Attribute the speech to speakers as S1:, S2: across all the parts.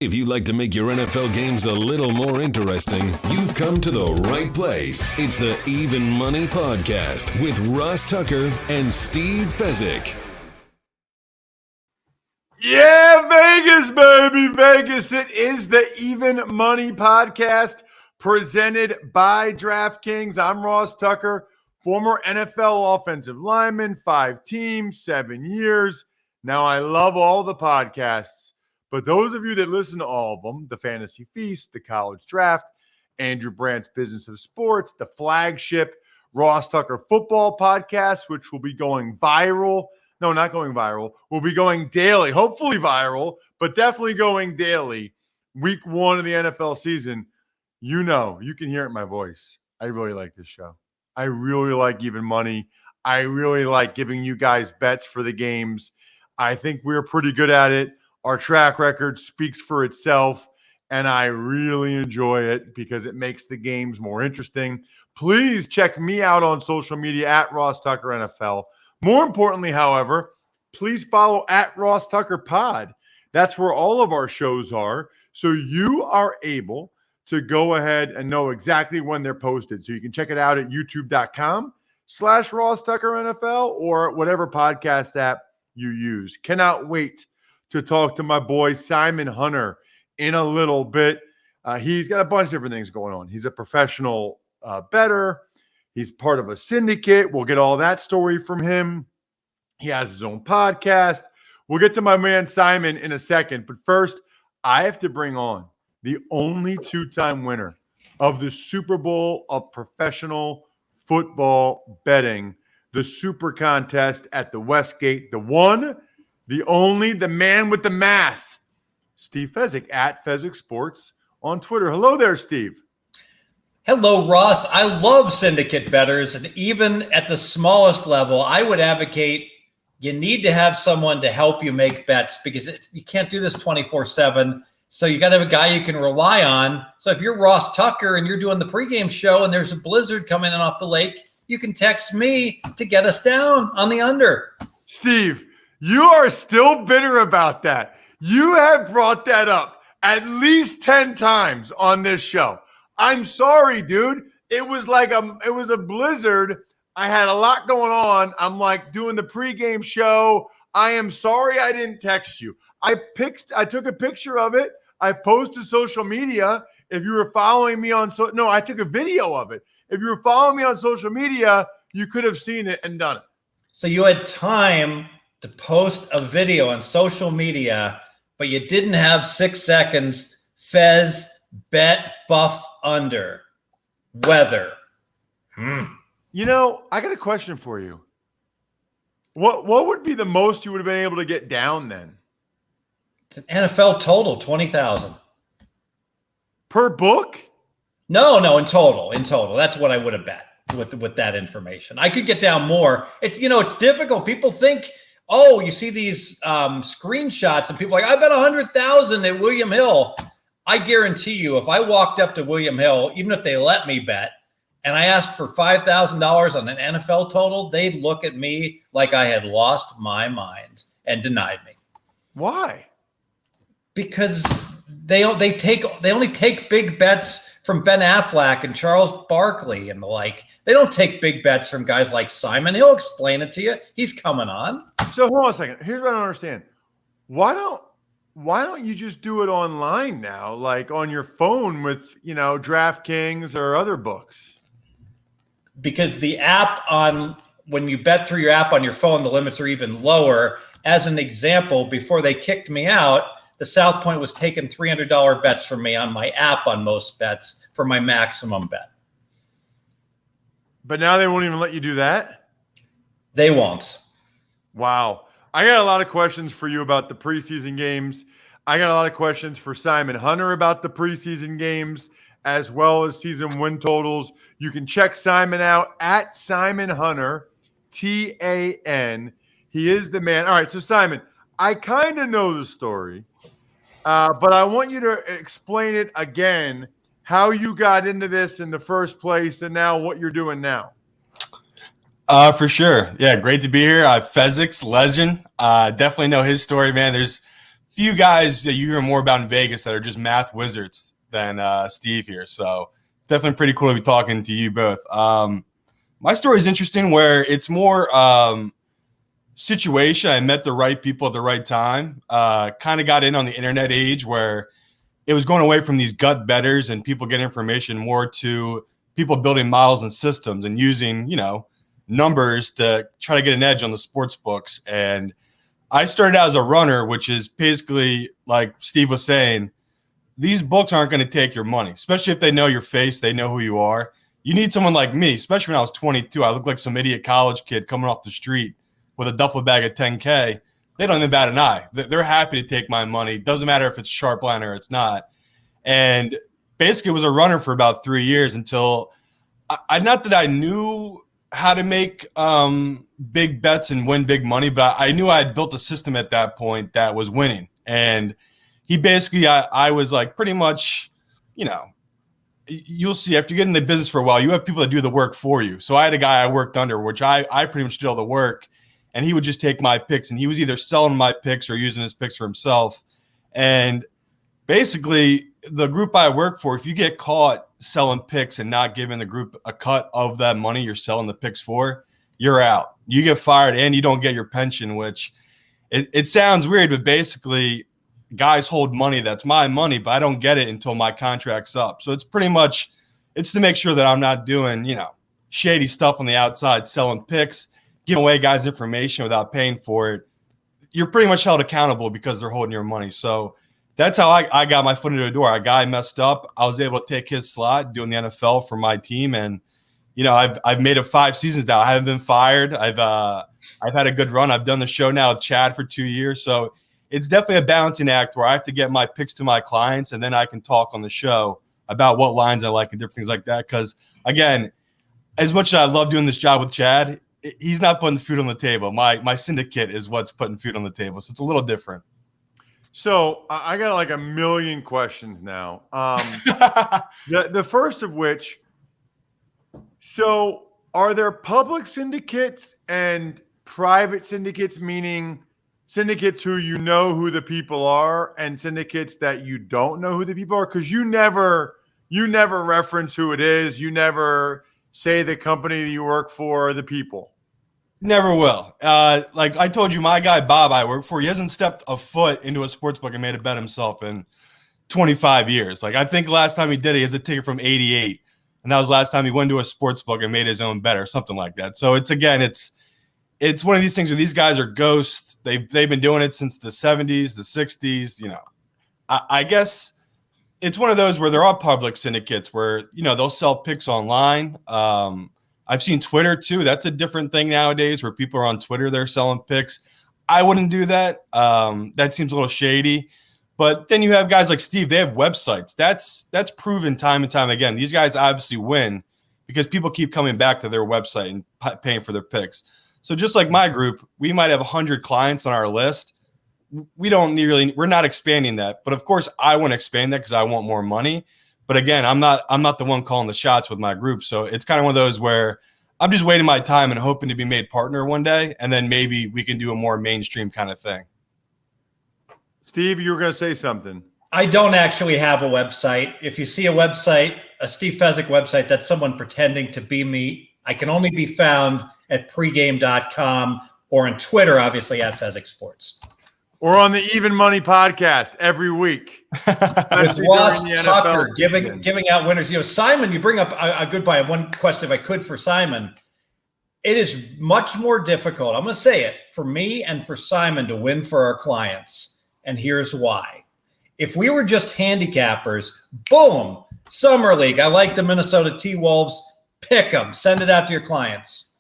S1: If you'd like to make your NFL games a little more interesting, you've come to the right place. It's the Even Money Podcast with Ross Tucker and Steve Fezzik.
S2: Yeah, Vegas, baby, Vegas. It is the Even Money Podcast presented by DraftKings. I'm Ross Tucker, former NFL offensive lineman, 5 teams, 7 years. Now, I love all the podcasts, but those of you that listen to all of them, the Fantasy Feast, the College Draft, Andrew Brandt's Business of Sports, the flagship Ross Tucker Football Podcast, which will be going viral. No, not going viral. We'll be going daily, hopefully viral, but definitely going daily. Week 1 of the NFL season. You know, you can hear it in my voice. I really like this show. I really like Even Money. I really like giving you guys bets for the games. I think we're pretty good at it. Our track record speaks for itself, and I really enjoy it because it makes the games more interesting. Please check me out on social media at Ross Tucker NFL. More importantly, however, please follow at Ross Tucker Pod. That's where all of our shows are. So you are able to go ahead and know exactly when they're posted. So you can check it out at youtube.com/Ross Tucker NFL or whatever podcast app you use. Cannot wait to talk to my boy Simon Hunter in a little bit. He's got a bunch of different things going on. He's a professional bettor. He's part of a syndicate. We'll get all that story from him. He has his own podcast. We'll get to my man Simon in a second. But first, I have to bring on the only 2-time winner of the Super Bowl of professional football betting, the Super Contest at the Westgate, the one, the only, the man with the math, Steve Fezzik at Fezzik Sports on Twitter. Hello there, Steve.
S3: Hello, Ross. I love syndicate bettors, and even at the smallest level, I would advocate you need to have someone to help you make bets because you can't do this 24/7. So you got to have a guy you can rely on. So if you're Ross Tucker and you're doing the pregame show and there's a blizzard coming in off the lake, you can text me to get us down on the under.
S2: Steve, you are still bitter about that. You have brought that up at least 10 times on this show. I'm sorry, dude. It was a blizzard. I had a lot going on. I'm like doing the pregame show. I am sorry I didn't text you. I took a picture of it. I posted social media. If you were following me on I took a video of it. If you were following me on social media, you could have seen it and done it.
S3: So you had time to post a video on social media, but you didn't have 6 seconds. Fez bet buff under weather.
S2: You know, I got a question for you. What would be the most you would have been able to get down then?
S3: It's an NFL total, 20,000
S2: per book.
S3: No, in total. That's what I would have bet with that information. I could get down more. It's difficult. People think, oh, you see these screenshots and people are like, I bet 100,000 at William Hill. I guarantee you, if I walked up to William Hill, even if they let me bet, and I asked for $5,000 on an NFL total, they'd look at me like I had lost my mind and denied me.
S2: Why?
S3: Because they only take big bets from Ben Affleck and Charles Barkley and the like. They don't take big bets from guys like Simon. He'll explain it to you. He's coming on.
S2: So hold on a second. Here's what I don't understand. Why don't you just do it online now, like on your phone with, DraftKings or other books?
S3: Because the app when you bet through your app on your phone, the limits are even lower. As an example, before they kicked me out, the South Point was taking $300 bets from me on my app on most bets for my maximum bet.
S2: But now they won't even let you do that?
S3: They won't.
S2: Wow. I got a lot of questions for you about the preseason games. I got a lot of questions for Simon Hunter about the preseason games, as well as season win totals. You can check Simon out at Simon Hunter, TAN. He is the man. All right, so Simon, I kind of know the story, but I want you to explain it again, how you got into this in the first place and now what you're doing now.
S4: For sure. Yeah, great to be here. Fezzik's legend. Definitely know his story, man. There's few guys that you hear more about in Vegas that are just math wizards than Steve here. So it's definitely pretty cool to be talking to you both. My story is interesting where it's more situation. I met the right people at the right time. Kind of got in on the internet age where it was going away from these gut bettors and people get information more to people building models and systems and using, numbers to try to get an edge on the sports books. And I started out as a runner, which is basically like Steve was saying, these books aren't going to take your money, especially if they know your face, they know who you are. You need someone like me, especially when I was 22. I looked like some idiot college kid coming off the street with a duffel bag of 10K. They don't even bat an eye. They're happy to take my money. Doesn't matter if it's sharp line or it's not. And basically was a runner for about 3 years until not that I knew how to make big bets and win big money, but I knew I had built a system at that point that was winning. And he basically, I was like pretty much, you'll see after you get in the business for a while, you have people that do the work for you. So I had a guy I worked under, which I pretty much did all the work, and he would just take my picks, and he was either selling my picks or using his picks for himself. And basically the group I work for, if you get caught selling picks and not giving the group a cut of that money you're selling the picks for, you're out. You get fired and you don't get your pension, which it sounds weird, but basically guys hold money that's my money, but I don't get it until my contract's up. So it's pretty much, it's to make sure that I'm not doing, shady stuff on the outside, selling picks, giving away guys information without paying for it. You're pretty much held accountable because they're holding your money. So that's how I got my foot into the door. A guy messed up. I was able to take his slot doing the NFL for my team. And, I've made it 5 seasons now. I haven't been fired. I've had a good run. I've done the show now with Chad for 2 years. So it's definitely a balancing act where I have to get my picks to my clients, and then I can talk on the show about what lines I like and different things like that. Because, again, as much as I love doing this job with Chad, he's not putting food on the table. My syndicate is what's putting food on the table. So it's a little different.
S2: So I got like a million questions now. The first of which, so are there public syndicates and private syndicates, meaning syndicates who who the people are, and syndicates that you don't know who the people are? Because you never reference who it is. You never say the company that you work for or the people.
S4: Never will. Like I told you, my guy Bob I work for, he hasn't stepped a foot into a sports book and made a bet himself in 25 years. Like I think last time he did it, he has a ticket from 88. And that was last time he went to a sports book and made his own bet or something like that. So it's one of these things where these guys are ghosts. They've been doing it since the 70s, the 60s. I guess it's one of those where there are public syndicates where, they'll sell picks online. I've seen Twitter too. That's a different thing nowadays where people are on Twitter, they're selling picks. I wouldn't do that. That seems a little shady. But then you have guys like Steve, they have websites. That's proven time and time again. These guys obviously win because people keep coming back to their website and paying for their picks. So just like my group, we might have 100 clients on our list. We're not expanding that. But of course, I want to expand that because I want more money. But again, I'm not the one calling the shots with my group. So it's kind of one of those where I'm just waiting my time and hoping to be made partner one day. And then maybe we can do a more mainstream kind of thing.
S2: Steve, you were going to say something.
S3: I don't actually have a website. If you see a website, a Steve Fezzik website, that's someone pretending to be me. I can only be found at pregame.com or on Twitter, obviously, at Fezzik Sports.
S2: Or on the Even Money podcast every week.
S3: With Ross Tucker giving out winners. Simon, you bring up a good point. One question, if I could, for Simon. It is much more difficult, I'm going to say it, for me and for Simon to win for our clients. And here's why. If we were just handicappers, boom, Summer League. I like the Minnesota T-Wolves. Pick them. Send it out to your clients.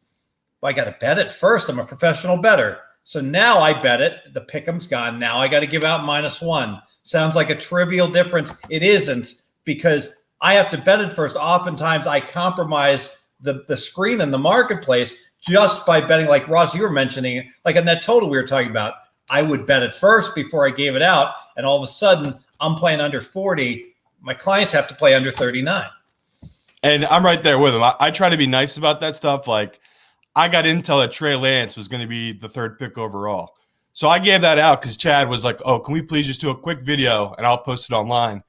S3: Well, I got to bet it first. I'm a professional bettor. So now I bet it. The pick'em's gone. Now I got to give out -1. Sounds like a trivial difference. It isn't, because I have to bet it first. Oftentimes I compromise the screen in the marketplace just by betting, like Ross, you were mentioning, like in that total we were talking about. I would bet it first before I gave it out. And all of a sudden I'm playing under 40. My clients have to play under 39.
S4: And I'm right there with him. I try to be nice about that stuff. Like I got intel that Trey Lance was going to be the 3rd pick overall. So I gave that out because Chad was like, oh, can we please just do a quick video and I'll post it online.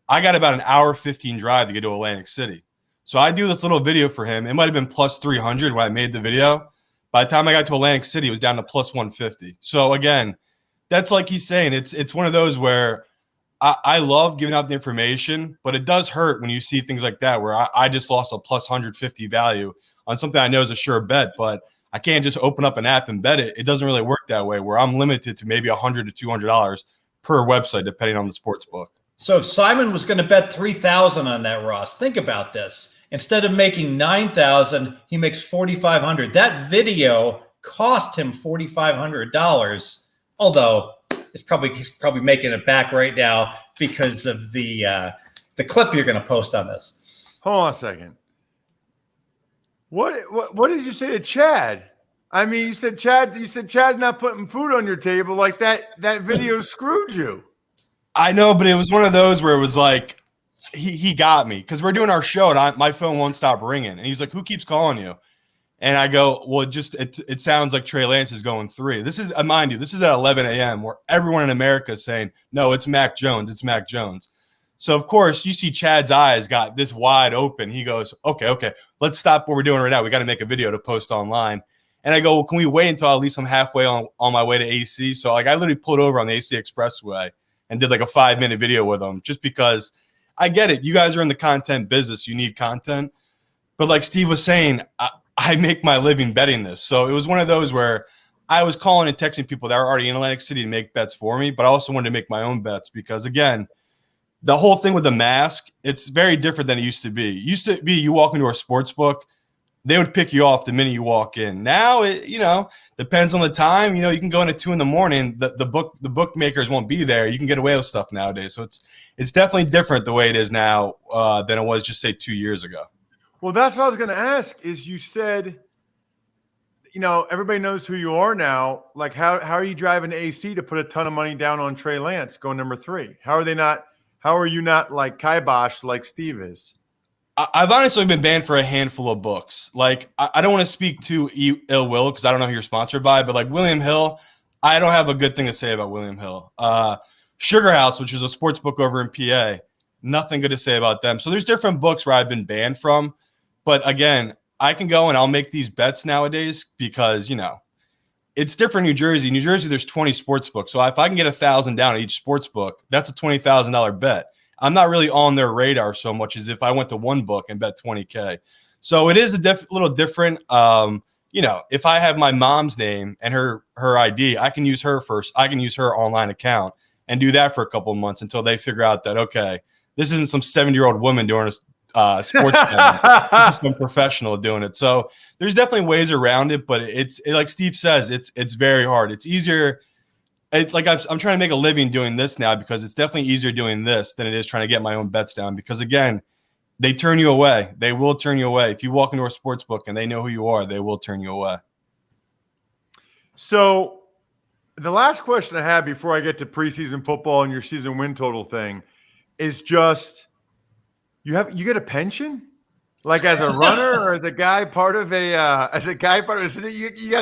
S4: I got about an hour 15 drive to get to Atlantic City. So I do this little video for him. It might have been plus 300 when I made the video. By the time I got to Atlantic City, it was down to plus 150. So again, that's like he's saying, it's one of those where I love giving out the information, but it does hurt when you see things like that where I just lost a plus 150 value on something I know is a sure bet, but I can't just open up an app and bet it. It doesn't really work that way where I'm limited to maybe $100 to $200 per website, depending on the sports book.
S3: So if Simon was going to bet 3,000 on that, Ross, think about this. Instead of making 9,000, he makes 4,500. That video cost him $4,500. Although he's probably making it back right now because of the clip you're going to post on this.
S2: Hold on a second. What did you say to Chad? I mean, you said Chad's not putting food on your table. Like that video screwed you.
S4: I know, but it was one of those where it was like he got me because we're doing our show and my phone won't stop ringing. And he's like, who keeps calling you? And I go, well, it sounds like Trey Lance is going 3. This is, mind you, this is at 11 a.m. where everyone in America is saying, no, it's Mac Jones. It's Mac Jones. So, of course, you see Chad's eyes got this wide open. He goes, okay, let's stop what we're doing right now. We got to make a video to post online. And I go, well, can we wait until at least I'm halfway on my way to AC? So, like, I literally pulled over on the AC Expressway and did like a 5-minute video with him just because I get it. You guys are in the content business. You need content. But like Steve was saying, I make my living betting this. So it was one of those where I was calling and texting people that were already in Atlantic City to make bets for me, but I also wanted to make my own bets because, again, the whole thing with the mask, it's very different than it used to be. It used to be you walk into a sports book, they would pick you off the minute you walk in. Now, it depends on the time. You can go in at 2 a.m. The bookmakers won't be there. You can get away with stuff nowadays. So it's definitely different the way it is now than it was just, say, 2 years ago.
S2: Well, that's what I was going to ask is you said, everybody knows who you are now. Like, how are you driving to AC to put a ton of money down on Trey Lance going number 3? How are you not like kibosh like Steve is?
S4: I've honestly been banned for a handful of books. Like, I don't want to speak too ill will because I don't know who you're sponsored by, but like William Hill, I don't have a good thing to say about William Hill. Sugar House, which is a sports book over in PA, nothing good to say about them. So there's different books where I've been banned from. But again, I can go and I'll make these bets nowadays because, it's different in New Jersey. New Jersey, there's 20 sports books. So if I can get 1,000 down at each sports book, that's a $20,000 bet. I'm not really on their radar so much as if I went to one book and bet 20K. So it is a little different. If I have my mom's name and her ID, I can use her first. I can use her online account and do that for a couple of months until they figure out that, okay, this isn't some 70-year-old woman doing a sports betting. Some professional doing it. So there's definitely ways around it, but it's like Steve says, it's very hard. It's easier. It's like I'm trying to make a living doing this now because it's definitely easier doing this than it is trying to get my own bets down. Because again, they turn you away. They will turn you away. If you walk into a sports book and they know who you are, they will turn you away.
S2: So the last question I have before I get to preseason football and your season win total thing is just you get a pension? Like as a runner or as a guy part of you got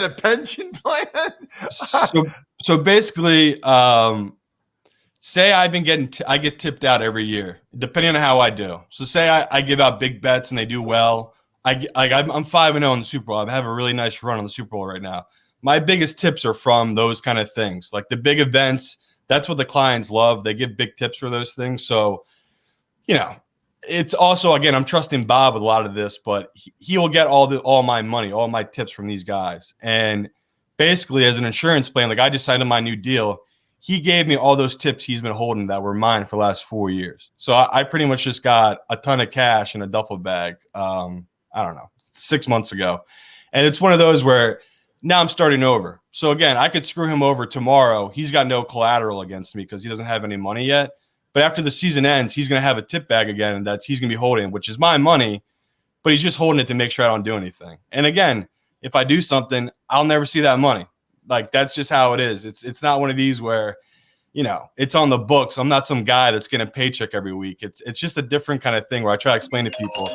S2: a pension plan?
S4: So basically, say I get tipped out every year, depending on how I do. So say I give out big bets and they do well. I'm 5-0 in the Super Bowl. I have a really nice run on the Super Bowl right now. My biggest tips are from those kind of things, like the big events. That's what the clients love. They give big tips for those things. So, it's also, again, I'm trusting Bob with a lot of this, but he will get all my money, all my tips from these guys. And basically, as an insurance plan, like I just signed on my new deal, he gave me all those tips he's been holding that were mine for the last 4 years. So I pretty much just got a ton of cash in a duffel bag, 6 months ago. And it's one of those where now I'm starting over. So again, I could screw him over tomorrow. He's got no collateral against me because he doesn't have any money yet. But after the season ends, he's going to have a tip bag again, and he's going to be holding, which is my money, but he's just holding it to make sure I don't do anything. And again, if I do something, I'll never see that money. Like, that's just how it is. It's not one of these where, it's on the books. I'm not some guy that's getting a paycheck every week. It's just a different kind of thing where I try to explain to people.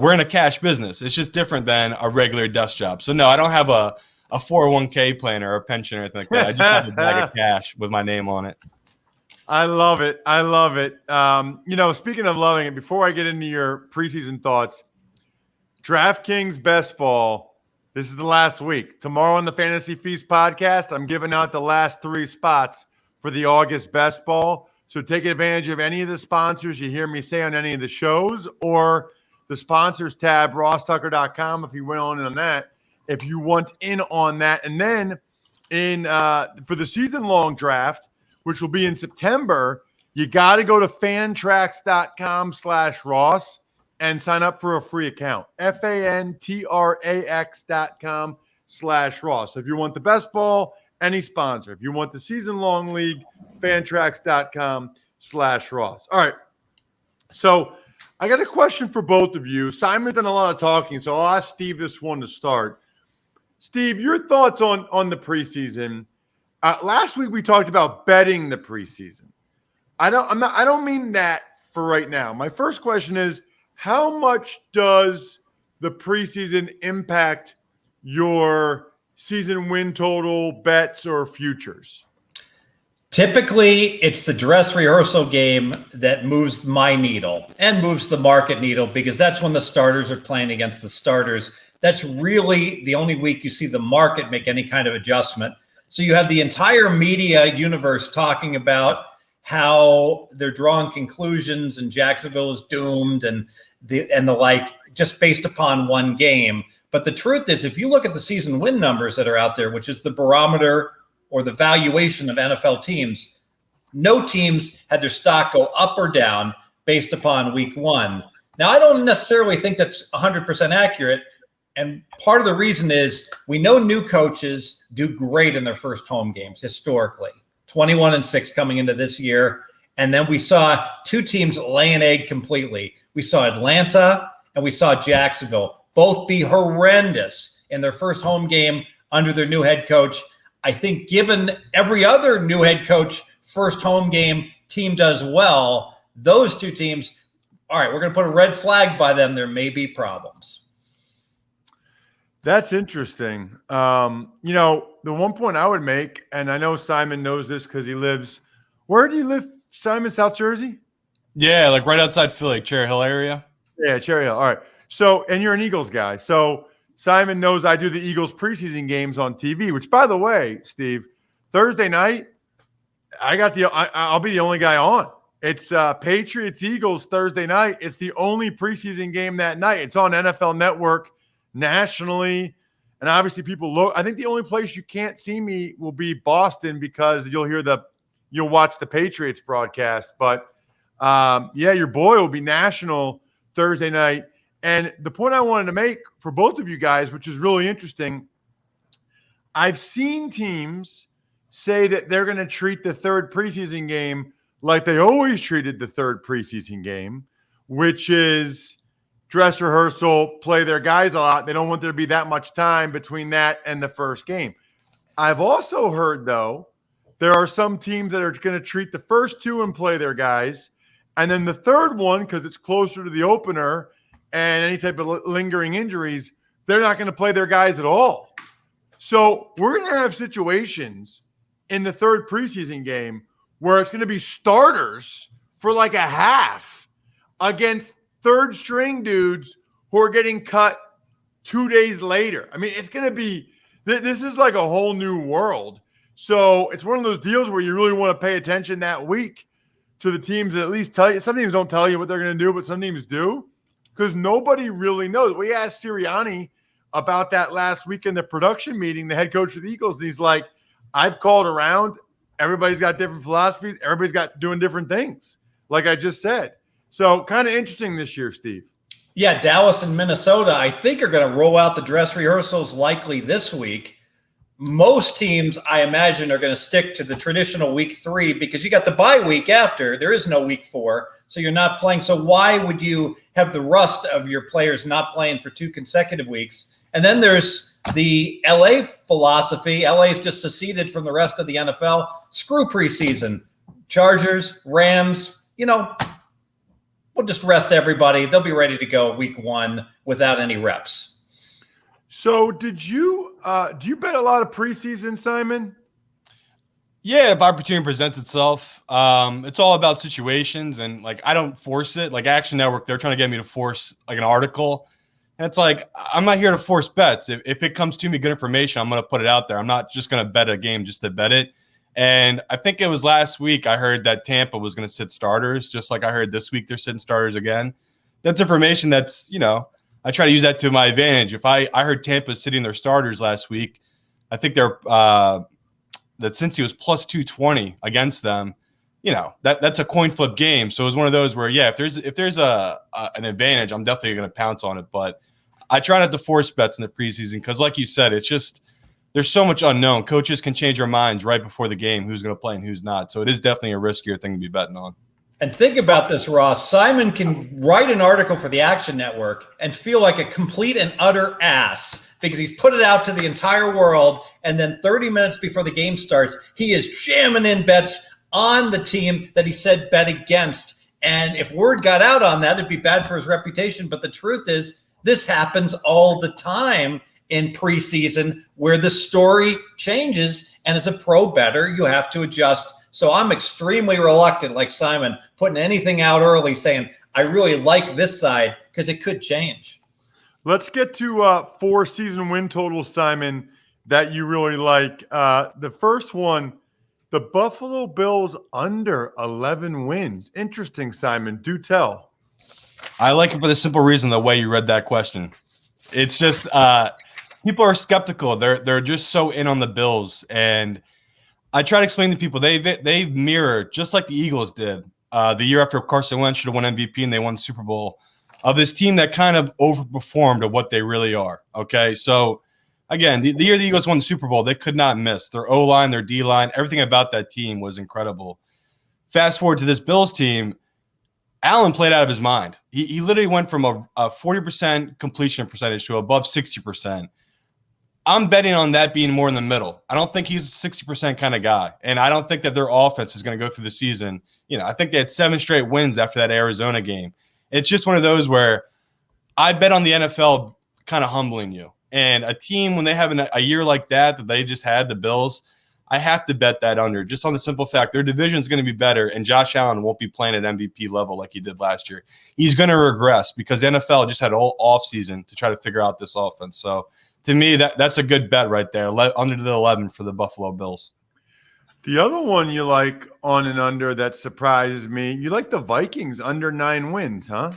S4: We're in a cash business. It's just different than a regular desk job. So no, I don't have a a 401k plan or a pension or anything like that. I just have a bag of cash with my name on it.
S2: I love it. I love it. Speaking of loving it, before I get into your preseason thoughts, DraftKings Best Ball. This is the last week. Tomorrow on the Fantasy Feast podcast, I'm giving out the last 3 spots for the August Best Ball. So take advantage of any of the sponsors you hear me say on any of the shows, or the sponsors tab, rosstucker.com, if you went on that, if you want in on that. And then for the season-long draft, which will be in September, you got to go to fantrax.com/Ross and sign up for a free account. fantrax.com/Ross. So if you want the best ball, any sponsor. If you want the season-long league, fantrax.com/Ross. All right. So I got a question for both of you. Simon's done a lot of talking, so I'll ask Steve this one to start. Steve, your thoughts on the preseason. Last week we talked about betting the preseason. I don't mean that for right now. My first question is, how much does the preseason impact your season win total, bets, or futures?
S3: Typically, it's the dress rehearsal game that moves my needle and moves the market needle, because that's when the starters are playing against the starters. That's really the only week you see the market make any kind of adjustment. So you have the entire media universe talking about how they're drawing conclusions and Jacksonville is doomed and the like, just based upon one game. But the truth is, if you look at the season win numbers that are out there, which is the barometer or the valuation of NFL teams, no teams had their stock go up or down based upon week 1. Now, I don't necessarily think that's 100% accurate. And part of the reason is we know new coaches do great in their first home games historically, 21-6 coming into this year. And then we saw 2 teams lay an egg completely. We saw Atlanta and we saw Jacksonville both be horrendous in their first home game under their new head coach. I think given every other new head coach first home game team does well, those 2 teams, all right, we're going to put a red flag by them. There may be problems.
S2: That's interesting. The one point I would make, and I know Simon knows this because he lives – where do you live, Simon, South Jersey?
S4: Yeah, like right outside Philly, Cherry Hill area.
S2: Yeah, Cherry Hill. All right. So, and you're an Eagles guy. So Simon knows I do the Eagles preseason games on TV, which, by the way, Steve, Thursday night, I'll be the only guy on. It's Patriots Eagles Thursday night. It's the only preseason game that night. It's on NFL Network nationally, and obviously people look. I think the only place you can't see me will be Boston, because you'll watch the Patriots broadcast. But your boy will be national Thursday night. And the point I wanted to make for both of you guys, which is really interesting, I've seen teams say that they're going to treat the third preseason game like they always treated the third preseason game, which is dress rehearsal, play their guys a lot. They don't want there to be that much time between that and the first game. I've also heard, though, there are some teams that are going to treat the first 2 and play their guys, and then the third one, because it's closer to the opener and any type of lingering injuries, they're not going to play their guys at all. So we're going to have situations in the third preseason game where it's going to be starters for like a half against third string dudes who are getting cut 2 days later. I mean, it's going to be, this is like a whole new world. So it's one of those deals where you really want to pay attention that week to the teams that at least tell you. Some teams don't tell you what they're going to do, but some teams do, because nobody really knows. We asked Sirianni about that last week in the production meeting, the head coach of the Eagles, and he's like, I've called around. Everybody's got different philosophies. Everybody's got doing different things, like I just said. So kind of interesting this year, Steve.
S3: Yeah, Dallas and Minnesota, I think, are going to roll out the dress rehearsals likely this week. Most teams, I imagine, are going to stick to the traditional week 3 because you got the bye week after. There is no week 4, so you're not playing. So why would you have the rust of your players not playing for 2 consecutive weeks? And then there's the LA philosophy. LA's just seceded from the rest of the NFL. Screw preseason. Chargers, Rams, we'll just rest everybody. They'll be ready to go week 1 without any reps.
S2: So did you Do you bet a lot of preseason, Simon?
S4: Yeah, if opportunity presents itself, it's all about situations, and like I don't force it. Like Action Network, they're trying to get me to force like an article, and it's like I'm not here to force bets. If it comes to me good information, I'm going to put it out there. I'm not just going to bet a game just to bet it. And I think it was last week I heard that Tampa was going to sit starters, just like I heard this week they're sitting starters again. That's information that's, I try to use that to my advantage. If I heard Tampa sitting their starters last week, I think they're that since he was plus 220 against them, that's a coin flip game. So it was one of those where, yeah, if there's an advantage, I'm definitely going to pounce on it. But I try not to force bets in the preseason because, like you said, it's just there's so much unknown. Coaches can change their minds right before the game, who's going to play and who's not. So it is definitely a riskier thing to be betting on.
S3: And think about this, Ross. Simon can write an article for the Action Network and feel like a complete and utter ass because he's put it out to the entire world. And then 30 minutes before the game starts, he is jamming in bets on the team that he said bet against. And if word got out on that, it'd be bad for his reputation. But the truth is, this happens all the time in preseason where the story changes. And as a pro bettor, you have to adjust. So I'm extremely reluctant, like Simon, putting anything out early saying, I really like this side because it could change.
S2: Let's get to 4 season win totals, Simon, that you really like. The first one, the Buffalo Bills under 11 wins. Interesting, Simon. Do tell.
S4: I like it for the simple reason the way you read that question. It's just people are skeptical. They're just so in on the Bills. And I try to explain to people they mirror, just like the Eagles did the year after Carson Wentz should have won MVP and they won the Super Bowl, of this team that kind of overperformed of what they really are. Okay, so again, the year the Eagles won the Super Bowl, they could not miss. Their O-line, their D-line, everything about that team was incredible. Fast forward to this Bills team, Allen played out of his mind. He literally went from a 40% completion percentage to above 60%. I'm betting on that being more in the middle. I don't think he's a 60% kind of guy. And I don't think that their offense is going to go through the season. I think they had 7 straight wins after that Arizona game. It's just one of those where I bet on the NFL kind of humbling you. And a team, when they have a year like that they just had, the Bills, I have to bet that under, just on the simple fact their division is going to be better, and Josh Allen won't be playing at MVP level like he did last year. He's going to regress because the NFL just had a whole offseason to try to figure out this offense. So to me, that's a good bet right there, under the 11 for the Buffalo Bills.
S2: The other one you like on and under that surprises me, you like the Vikings under 9 wins, huh?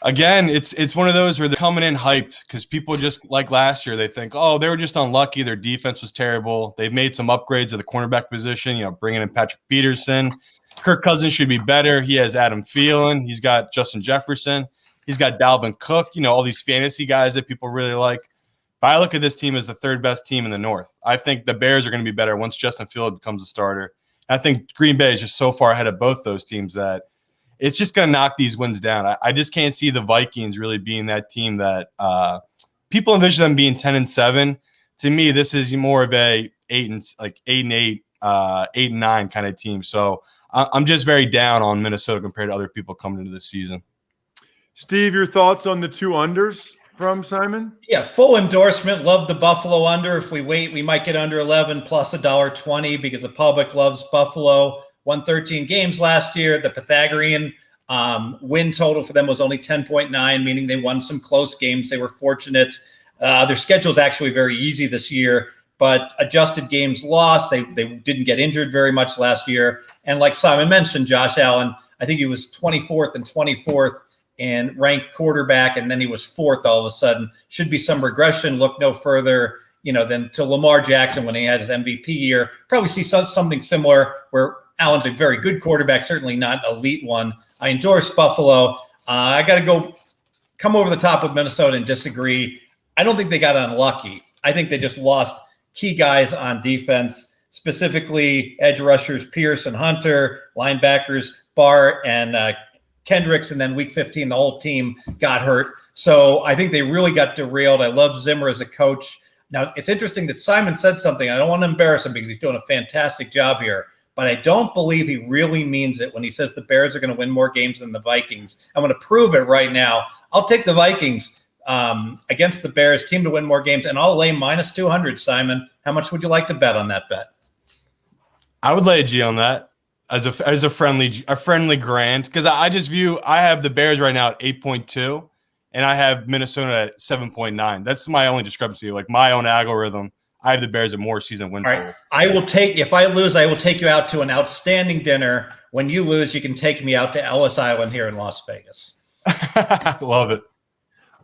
S4: Again, it's one of those where they're coming in hyped because people just like last year, they think, oh, they were just unlucky. Their defense was terrible. They've made some upgrades at the cornerback position, bringing in Patrick Peterson. Kirk Cousins should be better. He has Adam Thielen. He's got Justin Jefferson. He's got Dalvin Cook, all these fantasy guys that people really like. But I look at this team as the 3rd best team in the North. I think the Bears are going to be better once Justin Fields becomes a starter. I think Green Bay is just so far ahead of both those teams that it's just going to knock these wins down. I just can't see the Vikings really being that team that people envision them being 10-7. To me, this is more of a 8-8, 8-9 kind of team. So I'm just very down on Minnesota compared to other people coming into this season.
S2: Steve, your thoughts on the 2 unders from Simon?
S3: Yeah, full endorsement. Love the Buffalo under. If we wait, we might get under 11 plus $1.20 because the public loves Buffalo. Won 13 games last year. The Pythagorean win total for them was only 10.9, meaning they won some close games. They were fortunate. Their schedule is actually very easy this year, but adjusted games lost. They didn't get injured very much last year. And like Simon mentioned, Josh Allen, I think he was 24th and 24th in ranked quarterback, and then he was 4th all of a sudden. Should be some regression. Look no further, than to Lamar Jackson when he had his MVP year. Probably see something similar where Allen's a very good quarterback, certainly not elite one. I endorse Buffalo. I got to come over the top with Minnesota and disagree. I don't think they got unlucky. I think they just lost key guys on defense, specifically edge rushers Pierce and Hunter, linebackers Barr and Kendricks, and then week 15, the whole team got hurt. So I think they really got derailed. I love Zimmer as a coach. Now, it's interesting that Simon said something. I don't want to embarrass him because he's doing a fantastic job here, but I don't believe he really means it when he says the Bears are going to win more games than the Vikings. I'm going to prove it right now. I'll take the Vikings against the Bears, team to win more games, and I'll lay minus 200, Simon. How much would you like to bet on that bet?
S4: I would lay a G on that as a friendly grand, because I just view I have the Bears right now at 8.2, and I have Minnesota at 7.9. That's my only discrepancy. Like my own algorithm, I have the Bears at more season win total.
S3: Right. If I lose, I will take you out to an outstanding dinner. When you lose, you can take me out to Ellis Island here in Las Vegas.
S4: Love it.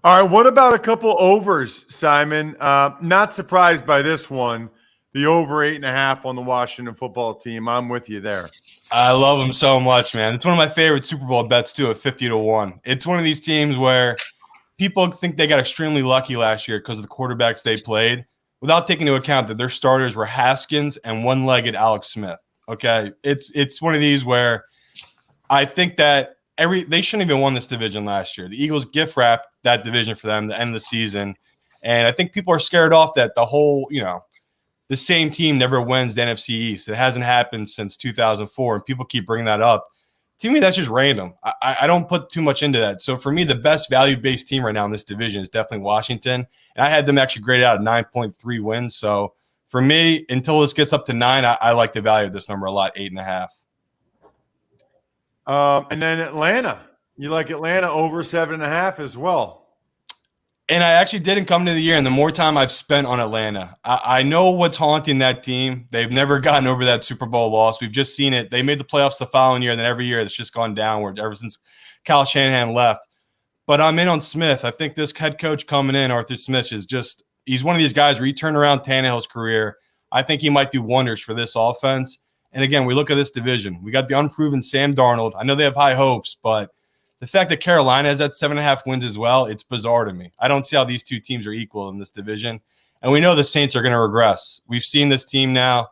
S2: All right, what about a couple overs, Simon? Not surprised by this one. The over 8.5 on the Washington football team. I'm with you there.
S4: I love them so much, man. It's one of my favorite Super Bowl bets, too, at 50-1. It's one of these teams where people think they got extremely lucky last year because of the quarterbacks they played, without taking into account that their starters were Haskins and one-legged Alex Smith. Okay, it's one of these where I think that they shouldn't even won this division last year. The Eagles gift wrapped that division for them at the end of the season, and I think people are scared off that the same team never wins the NFC East. It hasn't happened since 2004, and people keep bringing that up. To me, that's just random. I don't put too much into that. So for me, the best value-based team right now in this division is definitely Washington, and I had them actually graded out at 9.3 wins. So for me, until this gets up to 9, I like the value of this number a lot, 8.5.
S2: And then Atlanta. You like Atlanta over 7.5 as well.
S4: And I actually didn't come to the year, and the more time I've spent on Atlanta, I know what's haunting that team. They've never gotten over that Super Bowl loss. We've just seen it. They made the playoffs the following year, and then every year it's just gone downward ever since Kyle Shanahan left. But I'm in on Smith. I think this head coach coming in, Arthur Smith, he's one of these guys where he turned around Tannehill's career. I think he might do wonders for this offense. And again, we look at this division. We got the unproven Sam Darnold. I know they have high hopes, but the fact that Carolina has that 7.5 wins as well, it's bizarre to me. I don't see how these two teams are equal in this division. And we know the Saints are going to regress. We've seen this team now.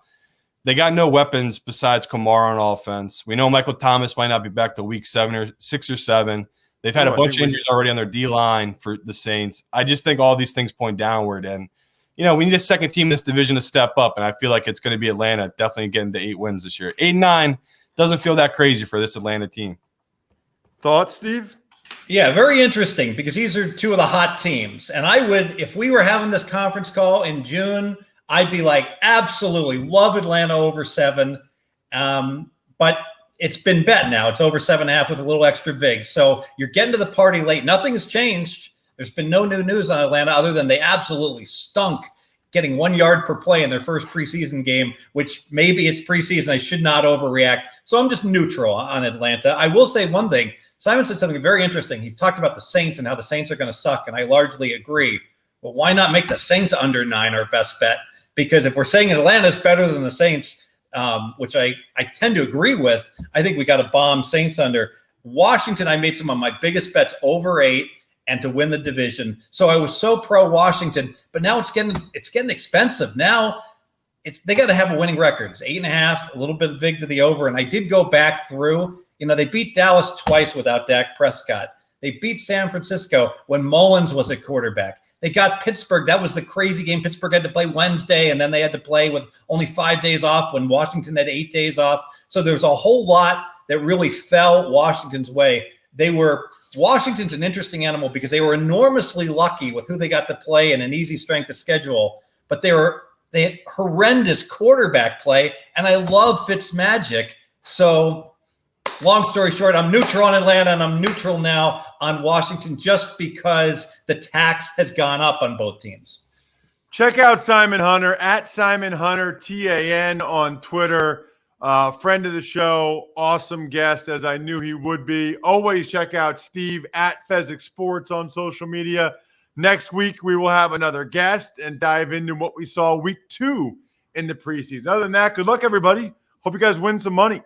S4: They got no weapons besides Kamara on offense. We know Michael Thomas might not be back to week 6 or 7. They've had a bunch of injuries already on their D-line for the Saints. I just think all these things point downward. And, we need a second team in this division to step up, and I feel like it's going to be Atlanta definitely getting to 8 wins this year. 8-9 doesn't feel that crazy for this Atlanta team.
S2: Thoughts, Steve?
S3: Yeah, very interesting because these are two of the hot teams. And I would, if we were having this conference call in June, I'd be like, absolutely love Atlanta over 7. But it's been bet now. It's over 7.5 with a little extra vig. So you're getting to the party late. Nothing has changed. There's been no new news on Atlanta other than they absolutely stunk getting 1 yard per play in their first preseason game, which maybe it's preseason. I should not overreact. So I'm just neutral on Atlanta. I will say one thing. Simon said something very interesting. He's talked about the Saints and how the Saints are going to suck, and I largely agree. But why not make the Saints under 9 our best bet? Because if we're saying Atlanta's better than the Saints, which I tend to agree with, I think we got to bomb Saints under. Washington, I made some of my biggest bets over 8 and to win the division. So I was so pro Washington, but now it's getting expensive. Now they got to have a winning record. It's 8.5, a little bit of vig to the over. And I did go back through. They beat Dallas twice without Dak Prescott. They beat San Francisco when Mullins was at quarterback. They got Pittsburgh. That was the crazy game. Pittsburgh had to play Wednesday, and then they had to play with only 5 days off when Washington had 8 days off. So there's a whole lot that really fell Washington's way. Washington's an interesting animal because they were enormously lucky with who they got to play and an easy strength of schedule, but they had horrendous quarterback play, and I love Fitzmagic. So long story short, I'm neutral on Atlanta, and I'm neutral now on Washington just because the tax has gone up on both teams.
S2: Check out Simon Hunter at Simon Hunter TAN on Twitter. Friend of the show, awesome guest, as I knew he would be. Always check out Steve at Fezzik Sports on social media. Next week, we will have another guest and dive into what we saw week 2 in the preseason. Other than that, good luck, everybody. Hope you guys win some money.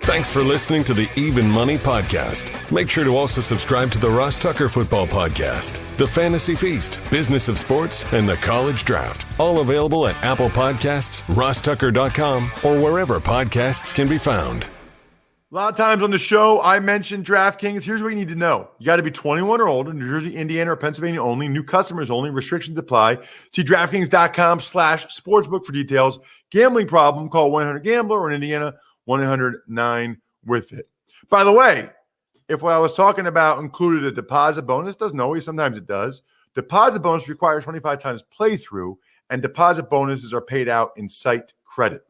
S1: Thanks for listening to the Even Money Podcast. Make sure to also subscribe to the Ross Tucker Football Podcast, the Fantasy Feast, Business of Sports, and the College Draft. All available at Apple Podcasts, rosstucker.com, or wherever podcasts can be found.
S2: A lot of times on the show, I mentioned DraftKings. Here's what you need to know. You got to be 21 or older, New Jersey, Indiana, or Pennsylvania only. New customers only. Restrictions apply. See DraftKings.com/sportsbook for details. Gambling problem, call 1-800-GAMBLER, or in Indiana, 1-800-9-WITH-IT. By the way, if what I was talking about included a deposit bonus, doesn't always, sometimes it does. Deposit bonus requires 25 times playthrough, and deposit bonuses are paid out in site credit.